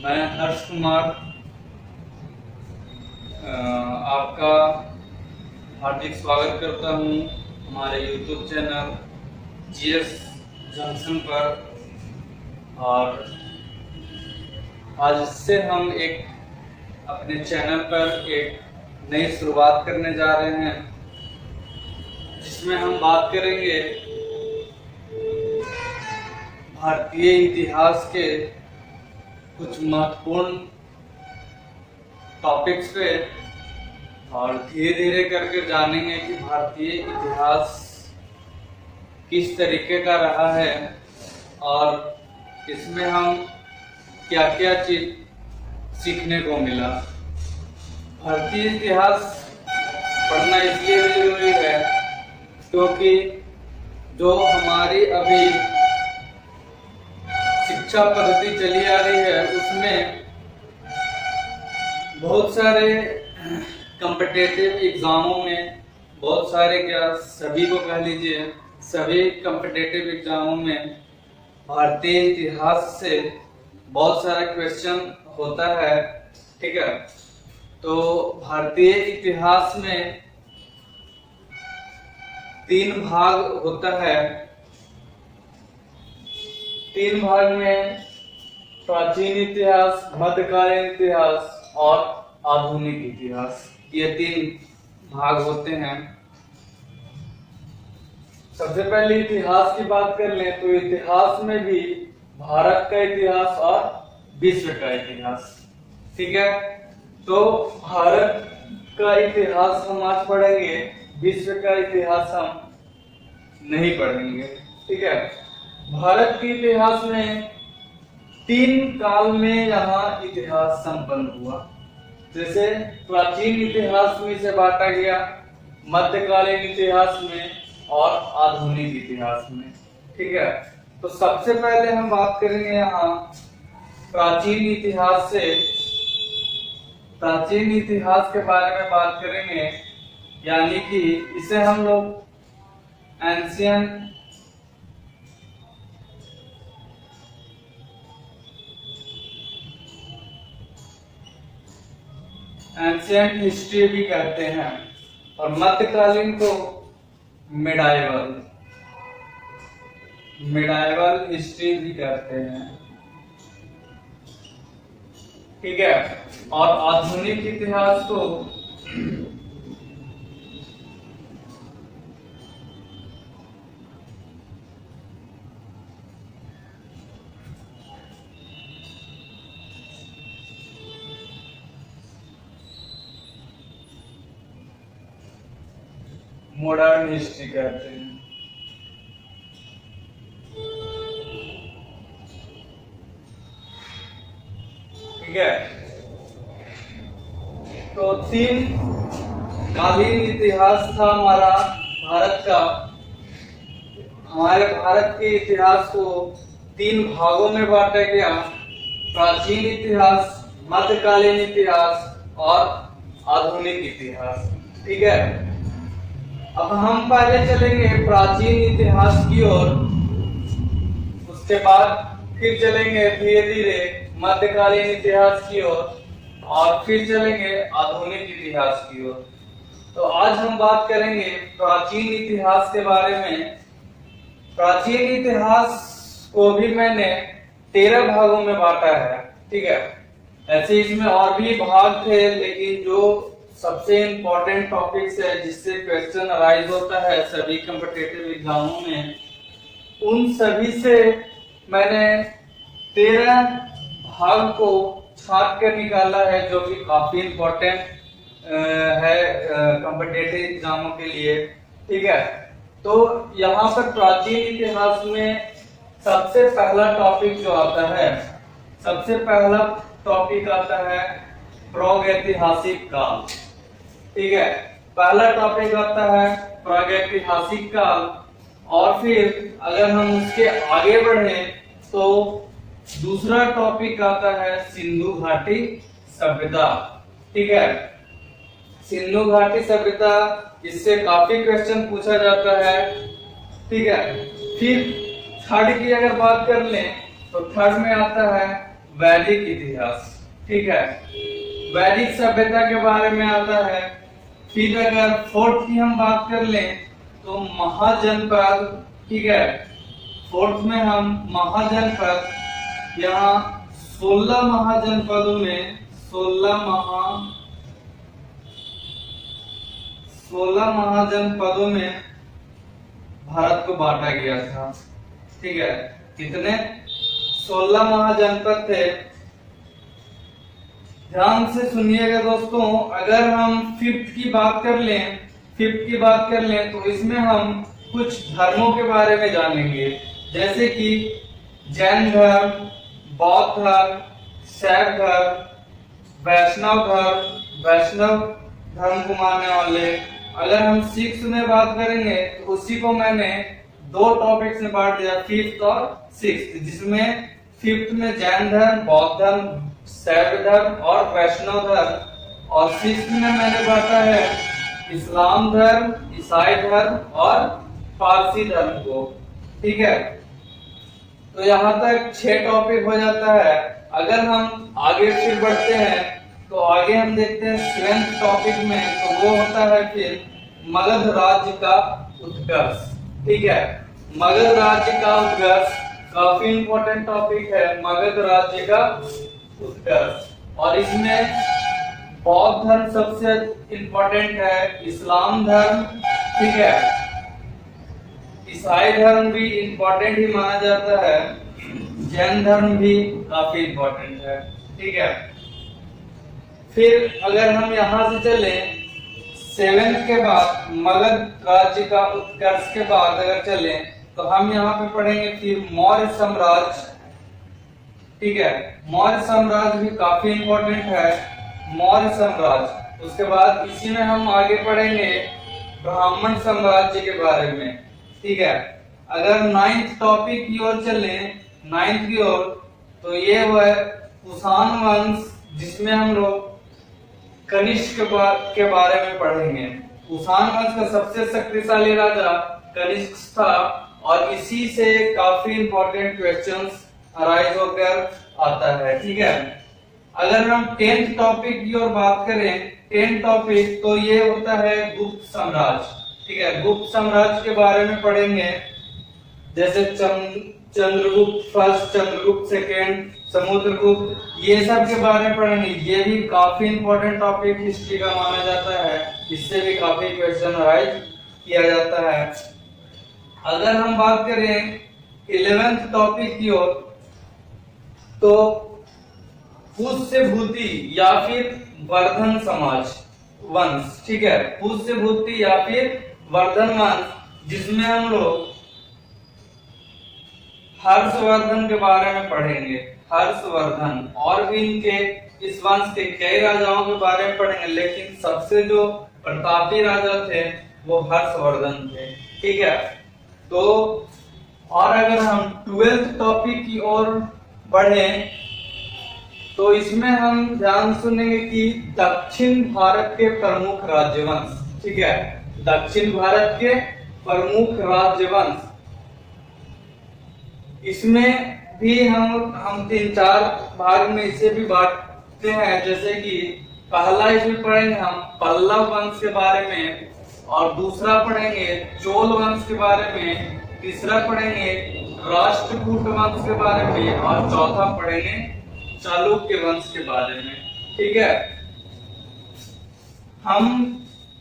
मैं हर्ष कुमार आपका हार्दिक स्वागत करता हूं हमारे YouTube चैनल जीएस जंक्शन पर। और आज से हम एक अपने चैनल पर एक नई शुरुआत करने जा रहे हैं, जिसमें हम बात करेंगे भारतीय इतिहास के कुछ महत्वपूर्ण टॉपिक्स पे, और धीरे धीरे करके जानेंगे कि भारतीय इतिहास किस तरीके का रहा है और इसमें हम क्या क्या चीज सीखने को मिला। भारतीय इतिहास पढ़ना इसलिए भी जरूरी है क्योंकि जो हमारी अभी शिक्षा पद्धति चली आ रही है उसमें बहुत सारे कॉम्पिटिटिव एग्जामों में, बहुत सारे क्या सभी को कह लीजिए, सभी कॉम्पिटिटिव एग्जामों में भारतीय इतिहास से बहुत सारा क्वेश्चन होता है। ठीक है, तो भारतीय इतिहास में 3 भाग होता है। 3 भाग में प्राचीन इतिहास, मध्यकालीन इतिहास और आधुनिक इतिहास, ये 3 भाग होते हैं। सबसे पहले इतिहास की बात कर लें तो इतिहास में भी भारत का इतिहास और विश्व का इतिहास। ठीक है, तो भारत का इतिहास हम आज पढ़ेंगे, विश्व का इतिहास हम नहीं पढ़ेंगे। ठीक है, भारत के इतिहास में 3 काल में यहाँ इतिहास संपन्न हुआ। जैसे प्राचीन इतिहास में इसे बांटा गया, मध्यकालीन इतिहास में और आधुनिक इतिहास में। ठीक है, तो सबसे पहले हम बात करेंगे यहाँ प्राचीन इतिहास से। प्राचीन इतिहास के बारे में बात करेंगे, यानी कि इसे हम लोग एंशिएंट हिस्ट्री भी कहते हैं, और मध्यकालीन को मिडाइवल हिस्ट्री भी कहते हैं। ठीक है, और आधुनिक इतिहास को मॉडर्न हिस्ट्री कहते हैं। ठीक है, तो 3 कालीन इतिहास था हमारा भारत का। हमारे भारत के इतिहास को 3 भागों में बांटा गया, प्राचीन इतिहास, मध्यकालीन इतिहास और आधुनिक इतिहास। ठीक है, अब हम पहले चलेंगे प्राचीन इतिहास की ओर, उसके बाद फिर चलेंगे धीरे धीरे मध्यकालीन इतिहास की ओर, और फिर चलेंगे आधुनिक इतिहास की ओर। तो आज हम बात करेंगे प्राचीन इतिहास के बारे में। प्राचीन इतिहास को भी मैंने 13 भागों में बांटा है। ठीक है, ऐसे इसमें और भी भाग थे, लेकिन जो सबसे इम्पोर्टेंट टॉपिक्स है जिससे क्वेश्चन अराइज होता है सभी कॉम्पिटिटिव एग्जामों में, उन सभी से मैंने 13 भाग को छांट कर निकाला है, जो कि काफी इम्पोर्टेंट है कॉम्पिटिटिव एग्जामों के लिए। ठीक है, तो यहाँ पर प्राचीन इतिहास में सबसे पहला टॉपिक जो आता है, सबसे पहला टॉपिक आता है प्रागैतिहासिक काल। ठीक है, पहला टॉपिक आता है प्रागैतिहासिक काल, और फिर अगर हम उसके आगे बढ़े तो दूसरा टॉपिक आता है सिंधु घाटी सभ्यता। ठीक है, सिंधु घाटी सभ्यता, इससे काफी क्वेश्चन पूछा जाता है। ठीक है, फिर थर्ड की अगर बात कर लें तो थर्ड में आता है वैदिक इतिहास, ठीक है, वैदिक सभ्यता के बारे में आता है। फिर अगर फोर्थ की हम बात कर लें तो महाजनपद, ठीक है, फोर्थ में हम महाजनपद, यहाँ 16 महाजनपदों में 16 महाजनपदों में भारत को बांटा गया था, ठीक है। कितने? 16 महाजनपद थे। ध्यान से सुनिएगा दोस्तों, अगर हम फिफ्थ की बात कर लें तो इसमें हम कुछ धर्मों के बारे में जानेंगे, जैसे कि जैन धर्म, बौद्ध धर्म, शैव धर्म, वैष्णव धर्म को मानने वाले। अगर हम सिक्स में बात करेंगे तो उसी को मैंने दो टॉपिक्स में बांट दिया, फिफ्थ और सिक्स, जिसमें फिफ्थ में जैन धर्म, बौद्ध धर्म, शैव धर्म और वैष्णव धर्म, और सिक्स में मैंने बांटा है इस्लाम धर्म, ईसाई धर्म और पारसी धर्म को, ठीक है। तो यहाँ तक 6 टॉपिक हो जाता है। अगर हम आगे फिर बढ़ते हैं तो आगे हम देखते हैं 7th टॉपिक में, तो वो होता है फिर मगध राज्य का उत्कर्ष, ठीक है। मगध राज्य का उत्कर्ष काफी इंपॉर्टेंट टॉपिक है, मगध राज्य का उत्कर्ष, और इसमें बौद्ध धर्म सबसे इंपॉर्टेंट है, इस्लाम धर्म, ठीक है, ईसाई धर्म भी इंपॉर्टेंट ही माना जाता है, जैन धर्म भी काफी इंपॉर्टेंट है, ठीक है। फिर अगर हम यहाँ से चले 7th के बाद, मगध राज्य का उत्कर्ष के बाद अगर चले तो हम यहाँ पे पढ़ेंगे फिर मौर्य साम्राज्य, ठीक है। मौर्य साम्राज्य भी काफी इंपॉर्टेंट है, मौर्य साम्राज्य। उसके बाद इसी में हम आगे पढ़ेंगे ब्राह्मण साम्राज्य के बारे में, ठीक है। अगर 9th टॉपिक की ओर चले, 9th की ओर, तो ये वह कुषाण वंश, जिसमें हम लोग कनिष्क के बारे में पढ़ेंगे। कुषाण वंश का सबसे शक्तिशाली राजा कनिष्क था, और इसी से काफी इंपॉर्टेंट क्वेश्चंस अराइज होकर आता है, ठीक है। अगर हम 10th टॉपिक की ओर बात करें, 10th टॉपिक, तो ये होता है गुप्त साम्राज्य, ठीक है। गुप्त साम्राज्य के बारे में पढ़ेंगे, जैसे चंद्रगुप्त फर्स्ट, चंद्रगुप्त सेकेंड, समुद्रगुप्त, ये सब के बारे में पढ़ेंगे। ये भी काफी इंपॉर्टेंट टॉपिक हिस्ट्री का माना जाता है, इससे भी काफी क्वेश्चन अराइज किया जाता है। अगर हम बात करें 11th टॉपिक की ओर, तो पुष्य भूति या फिर वर्धन समाज वंश, ठीक है, पुष्य भूति या फिर वर्धन वंश, जिसमें हम लोग हर्षवर्धन के बारे में पढ़ेंगे, हर्षवर्धन, और भी इनके इस वंश के कई राजाओं के बारे में पढ़ेंगे, लेकिन सबसे जो प्रतापी राजा थे वो हर्षवर्धन थे, ठीक है। तो और अगर हम 12th टॉपिक की ओर बढ़े तो इसमें हम ध्यान सुनेंगे कि दक्षिण भारत के प्रमुख राज्यवंश, ठीक है, दक्षिण भारत के प्रमुख राज्यवंश। इसमें भी हम 3-4 भाग में इसे भी बांटते हैं, जैसे कि पहला इसमें पढ़ेंगे हम पल्लव वंश के बारे में, और दूसरा पढ़ेंगे चोल वंश के बारे में, तीसरा पढ़ेंगे राष्ट्रकूट वंश के बारे में, और चौथा पढ़ेंगे चालुक्य वंश के बारे में, ठीक है। हम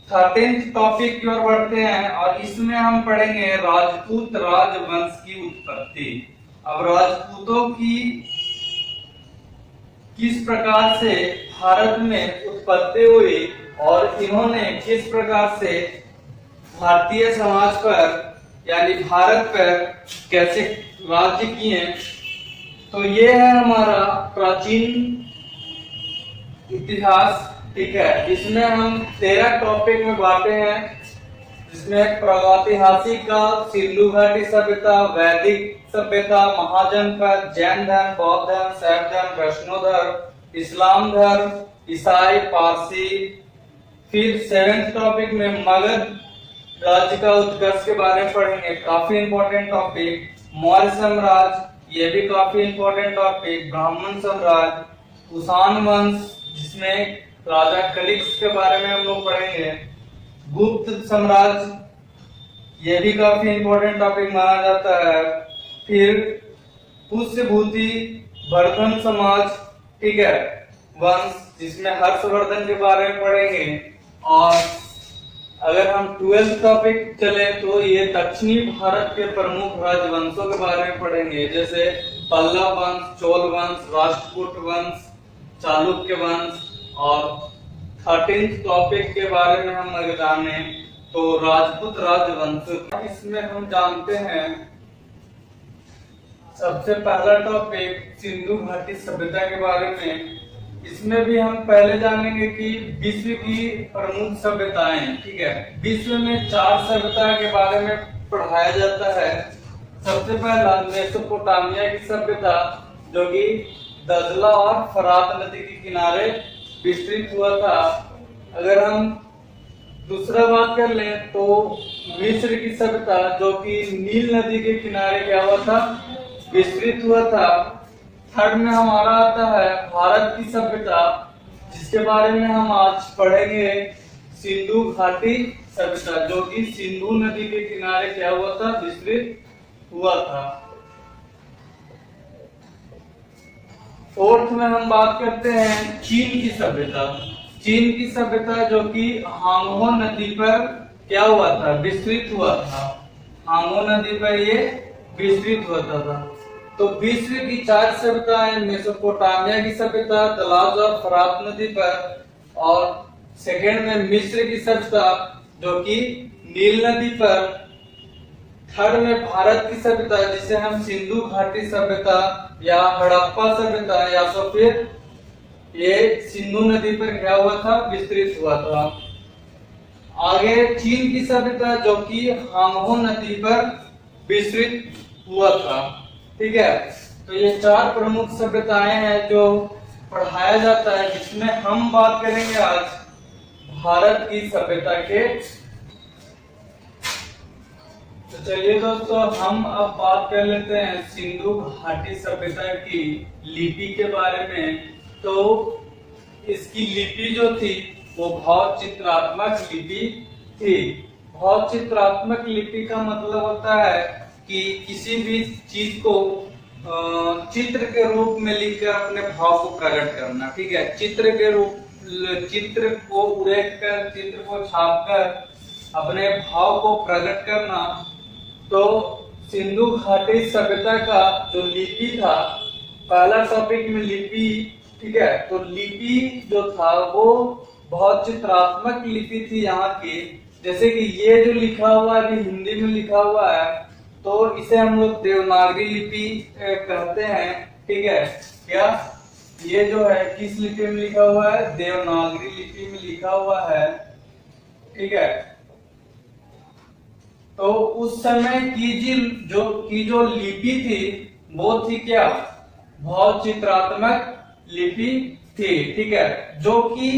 13th टॉपिक की ओर बढ़ते हैं, और इसमें हम पढ़ेंगे राजपूत राजवंश की उत्पत्ति। अब राजपूतों की किस प्रकार से भारत में उत्पत्ति हुई और इन्होंने किस प्रकार से भारतीय समाज पर यानी भारत पर कैसे राज्य किए, तो ये है हमारा प्राचीन इतिहास, ठीक है। इसमें हम 13 टॉपिक में बांटे हैं, जिसमें प्रागैतिहासिक का सिंधु घाटी सभ्यता, वैदिक सभ्यता, महाजनपद, जैन धर्म, बौद्ध धर्म, शैव धर्म, वैष्णव धर्म, इस्लाम धर्म, ईसाई, पारसी। फिर 7th टॉपिक में मगध राज्य का उत्कर्ष के बारे में पढ़ेंगे, काफी इंपॉर्टेंट टॉपिक। मौर्य साम्राज्य, ये भी काफी इंपॉर्टेंट टॉपिक। ब्राह्मण साम्राज्य, कुषाण वंश जिसमें राजा कलिक्स के बारे में हम लोग पढ़ेंगे। गुप्त साम्राज्य, ये भी काफी इंपॉर्टेंट टॉपिक माना जाता है। फिर पुष्यभूति वर्धन समाज, ठीक है, वंश जिसमें हर्षवर्धन के बारे में पढ़ेंगे। और अगर हम 12th टॉपिक चले तो ये दक्षिणी भारत के प्रमुख राजवंशों के बारे में पढ़ेंगे, जैसे पल्लव वंश, चोल वंश, राष्ट्रकूट वंश, चालुक्य वंश। और 13th टॉपिक के बारे में हम अगर जाने तो राजपूत राजवंश। इसमें हम जानते हैं सबसे पहला टॉपिक सिंधु घाटी सभ्यता के बारे में। इसमें भी हम पहले जानेंगे कि विश्व की प्रमुख सभ्यताएं, ठीक है। विश्व में 4 सभ्यता के बारे में पढ़ाया जाता है। सबसे पहला मेसोपोटामिया की सभ्यता, जो कि दजला और फरात नदी के किनारे विस्तृत हुआ था। अगर हम दूसरा बात कर लें तो मिस्र की सभ्यता, जो कि नील नदी के किनारे क्या हुआ था, विस्तृत हुआ था। थर्ड में हमारा आता है भारत की सभ्यता, जिसके बारे में हम आज पढ़ेंगे सिंधु घाटी सभ्यता, जो कि सिंधु नदी के किनारे क्या हुआ था, विस्तृत हुआ था। फोर्थ में हम बात करते हैं चीन की सभ्यता। चीन की सभ्यता जो कि हांगहो नदी पर क्या हुआ था, विस्तृत हुआ था। हांगहो नदी पर ये विस्तृत होता था। तो विश्व की 4 सभ्यताएं, मेसोपोटामिया की सभ्यता तलाब और फरात नदी पर, और सेकेंड में मिस्र की सभ्यता जो कि नील नदी पर। थर्ड में भारत की सभ्यता, जिसे हम सिंधु घाटी सभ्यता या हड़प्पा सभ्यता, या तो फिर ये सिंधु नदी पर क्या हुआ था, विस्तृत हुआ था। आगे चीन की सभ्यता, जो कि हांगहो नदी पर विस्तृत हुआ था, ठीक है। तो ये 4 प्रमुख सभ्यताएं हैं जो पढ़ाया जाता है, जिसमें हम बात करेंगे आज भारत की सभ्यता के। तो चलिए दोस्तों, हम अब बात कर लेते हैं सिंधु घाटी सभ्यता की लिपि के बारे में। तो इसकी लिपि जो थी वो भाव चित्रात्मक लिपि थी। भाव चित्रात्मक लिपि का मतलब होता है कि किसी भी चीज को चित्र के रूप में लिखकर अपने भाव को प्रकट करना, ठीक है। चित्र के रूप, चित्र को उड़ेक कर, चित्र को छापकर अपने भाव को प्रकट करना। तो सिंधु घाटी सभ्यता का जो लिपि था, पहला टॉपिक में लिपि, ठीक है। तो लिपि जो था वो बहुत चित्रात्मक लिपि थी यहाँ की। जैसे कि ये जो लिखा हुआ है, हिंदी में लिखा हुआ है, तो इसे हम लोग देवनागरी लिपि कहते हैं, ठीक है। क्या ये जो है किस लिपि में लिखा हुआ है, देवनागरी लिपि में लिखा हुआ है, ठीक है। तो उस समय की जो लिपि थी वो थी क्या, भाव चित्रात्मक लिपि थी, ठीक है, जो कि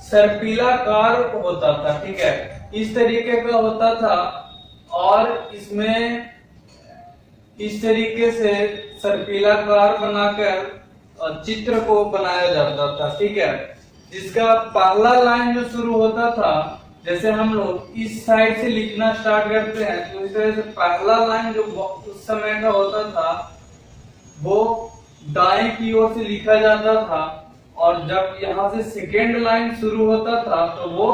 सर्पिलाकार होता था, ठीक है, इस तरीके का होता था। और इसमें इस तरीके से सर्पिलाकार बनाकर चित्र को बनाया जाता था, ठीक है। जिसका पहला लाइन जो शुरू होता था, जैसे हम लोग इस साइड से लिखना स्टार्ट करते हैं, तो इस तरह से पहला लाइन जो उस समय का होता था वो दाएं की ओर से लिखा जाता था, और जब यहाँ से सेकेंड लाइन शुरू होता था तो वो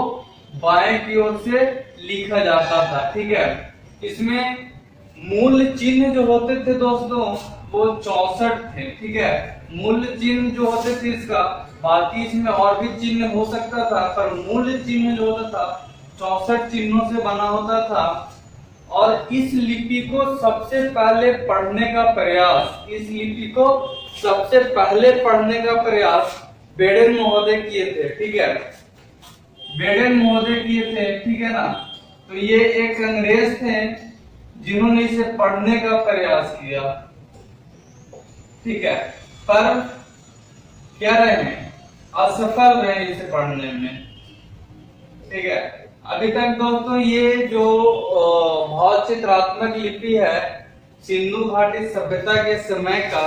बाएं की ओर से लिखा जाता था, ठीक है। इसमें मूल चिन्ह जो होते थे दोस्तों वो 64 थे, ठीक है। मूल चिन्ह जो होते थे इसका, बाकी इसमें और भी चिन्ह हो सकता था, पर मूल चिन्ह जो होता था 64 चिन्हों से बना होता था। और इस लिपि को सबसे पहले पढ़ने का प्रयास, इस लिपि को सबसे पहले पढ़ने का प्रयास बेडेन महोदय किए थे, ठीक है। बेडेन महोदय किए थे, ठीक है ना। तो ये एक अंग्रेज थे जिन्होंने इसे पढ़ने का प्रयास किया, ठीक है, पर क्या रहे, असफल रहे इसे पढ़ने में, ठीक है। अभी तक दोस्तों ये जो भाव चित्रात्मक लिपि है सिंधु घाटी सभ्यता के समय का,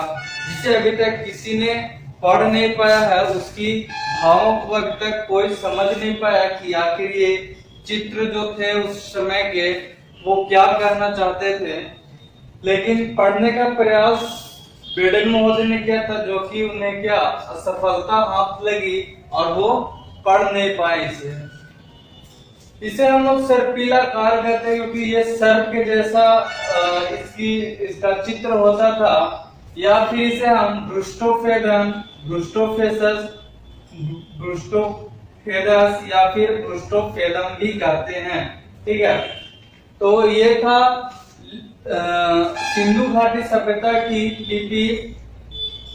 जिसे अभी तक किसी ने पढ़ नहीं पाया है, उसकी भावों को अभी तक कोई समझ नहीं पाया कि आखिर ये चित्र जो थे उस समय के वो क्या कहना चाहते थे। लेकिन पढ़ने का प्रयास बेडेन महोदय ने किया था, जो कि उन्हें क्या असफलता हाथ लगी और वो पढ़ नहीं पाए इसे हम लोग सर्पिला कार कहते हैं, क्योंकि ये सर्प के जैसा इसका चित्र होता था। या फिर इसे हम ब्रुस्टोफेदन, ब्रुस्टोफेसस, ब्रुस्टोफेदस या फिर ब्रुस्टोफेदम भी कहते हैं। ठीक है, तो ये था सिंधु घाटी सभ्यता की लिपि,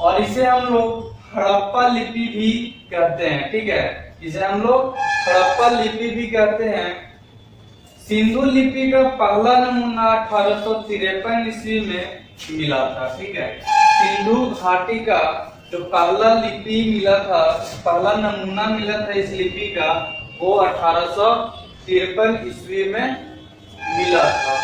और इसे हम लोग हड़प्पा लिपि भी कहते हैं। ठीक है, इसे हम लोग हड़प्पा लिपि भी कहते हैं। सिंधु लिपि का पहला नमूना 1853 ईस्वी में मिला था। ठीक है, सिंधु घाटी का जो पहला लिपि मिला था, पहला नमूना मिला था इस लिपि का, वो 1853 ईस्वी में मिला था।